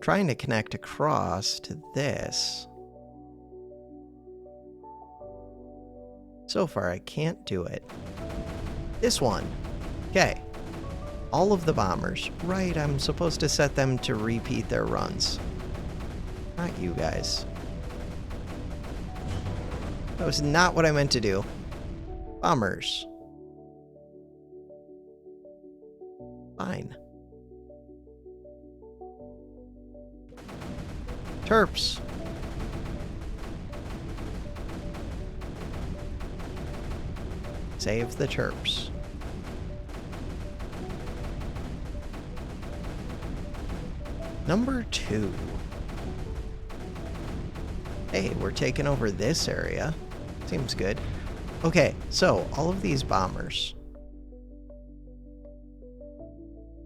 Trying to connect across to this. So far, I can't do it. This one. Okay. All of the bombers. Right, I'm supposed to set them to repeat their runs. Not you guys. That was not what I meant to do. Bombers. Fine. Terps. Save the terps. Number 2. Hey, we're taking over this area. Seems good. Okay, so all of these bombers.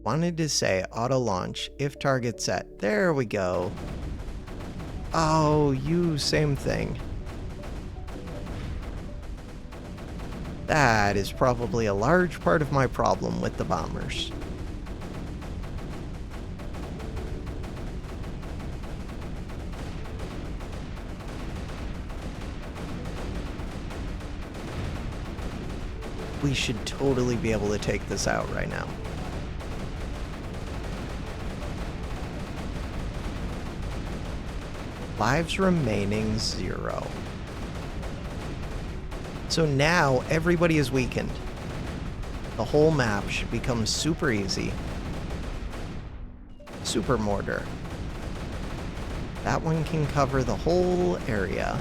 Wanted to say auto launch if target set. There we go. Oh, you same thing. That is probably a large part of my problem with the bombers. We should totally be able to take this out right now. Lives remaining 0. So now everybody is weakened. The whole map should become super easy. Super mortar. That one can cover the whole area.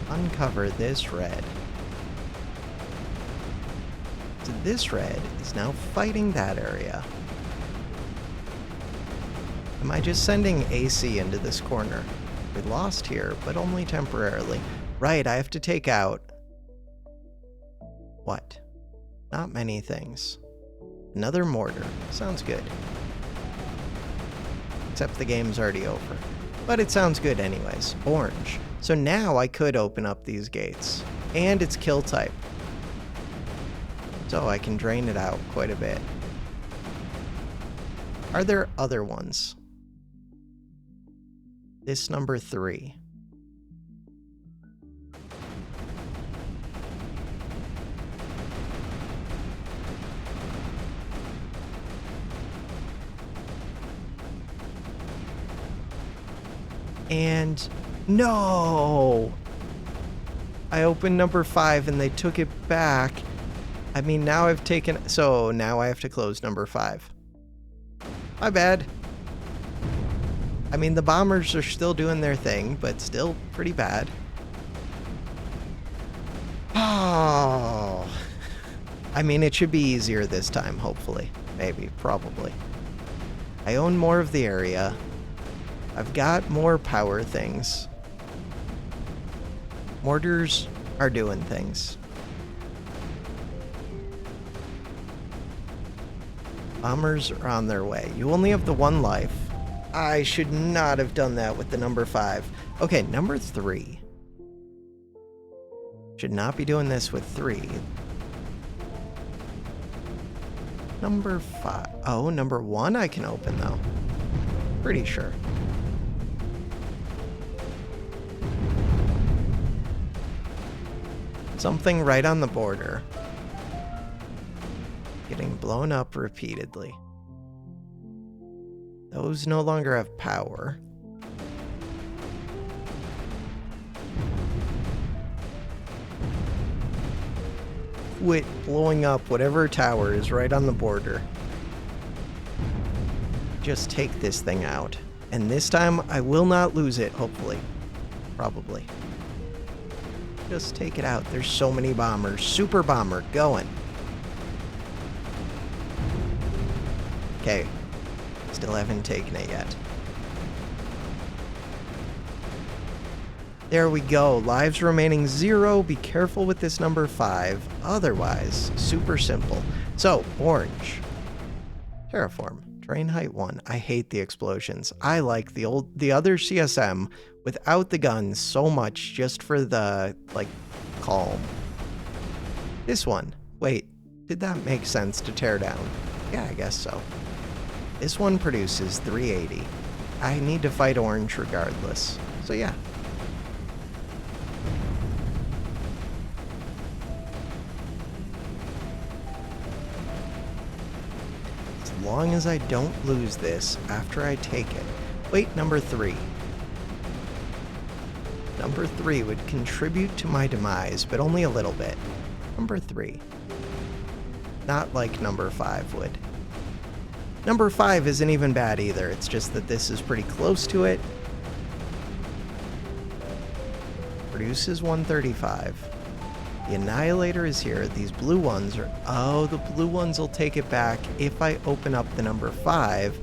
Uncover this red. So this red is now fighting that area. Am I just sending AC into this corner? We lost here, but only temporarily. Right, I have to take out... what? Not many things. Another mortar. Sounds good. Except the game's already over. But it sounds good anyways. Orange. So now I could open up these gates. And it's kill type. So I can drain it out quite a bit. Are there other ones? This number 3. And no! I opened number 5 and they took it back. I mean, now I've taken... so now I have to close number 5. My bad. I mean, the bombers are still doing their thing, but still pretty bad. Oh. I mean, it should be easier this time, hopefully. Maybe, probably. I own more of the area. I've got more power things. Mortars are doing things. Bombers are on their way. You only have the 1 life. I should not have done that with the number 5. Okay, number 3. Should not be doing this with 3. Number 5. Oh, number 1 I can open, though. Pretty sure. Something right on the border. Getting blown up repeatedly. Those no longer have power. Quit blowing up whatever tower is right on the border. Just take this thing out. And this time, I will not lose it, hopefully. Probably. Just take it out. There's so many bombers. Super bomber, going. Okay. Still haven't taken it yet. There we go. Lives remaining 0. Be careful with this number 5. Otherwise, super simple. So, orange. Terraform. Drain height 1. I hate the explosions. I like the other CSM without the guns so much just for the, like, calm. This one. Wait, did that make sense to tear down? Yeah, I guess so. This one produces 380. I need to fight orange regardless. So yeah. As long as I don't lose this after I take it. Wait, number 3. Number 3 would contribute to my demise, but only a little bit. Number 3. Not like number 5 would. Number 5 isn't even bad either, it's just that this is pretty close to it. Produces 135. The Annihilator is here. These blue ones are... oh, the blue ones will take it back. If I open up the number 5,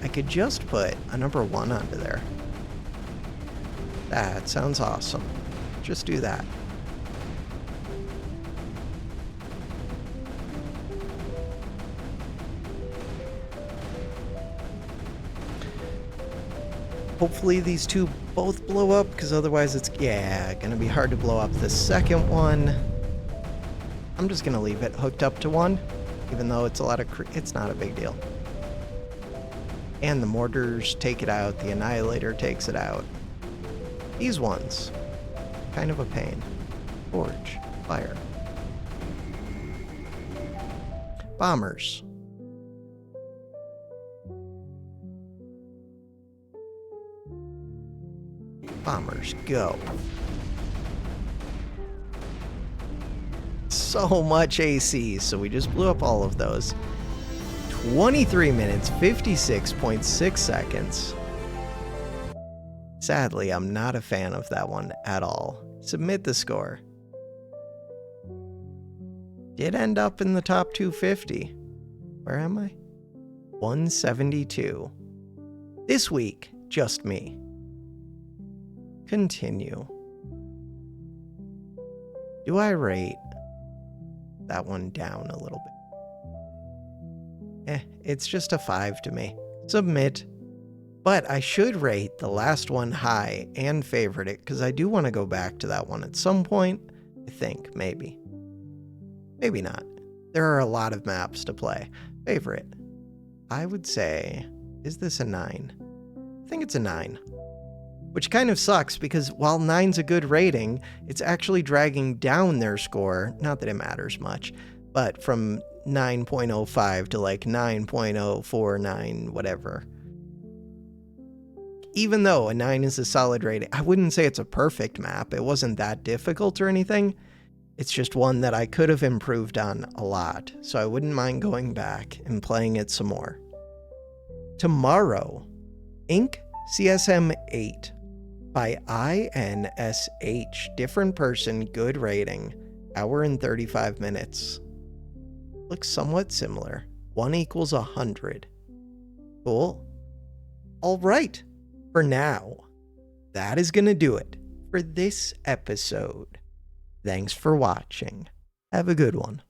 I could just put a number 1 onto there. That sounds awesome. Just do that. Hopefully these two both blow up, because otherwise it's, yeah, gonna be hard to blow up the second one. I'm just gonna leave it hooked up to 1, even though it's a lot of, it's not a big deal. And the mortars take it out, the Annihilator takes it out. These ones, kind of a pain. Forge, fire. Bombers. Bombers, go. So much AC, so we just blew up all of those. 23 minutes, 56.6 seconds. Sadly, I'm not a fan of that one at all. Submit the score. Did end up in the top 250. Where am I? 172. This week, just me. Continue. Do I rate that one down a little bit? It's just a 5 to me. Submit. But I should rate the last one high and favorite it, because I do want to go back to that one at some point. I think, maybe. Maybe not. There are a lot of maps to play. Favorite. I would say, is this a 9? I think it's a 9. Which kind of sucks, because while 9's a good rating, it's actually dragging down their score. Not that it matters much, but from 9.05 to like 9.049, whatever. Even though a 9 is a solid rating, I wouldn't say it's a perfect map. It wasn't that difficult or anything. It's just one that I could have improved on a lot, so I wouldn't mind going back and playing it some more. Tomorrow, Inc. CSM 8 by INSH. Different person, good rating. Hour and 35 minutes. Looks somewhat similar. 1 equals 100. Cool. All right. For now, that is going to do it for this episode. Thanks for watching. Have a good one.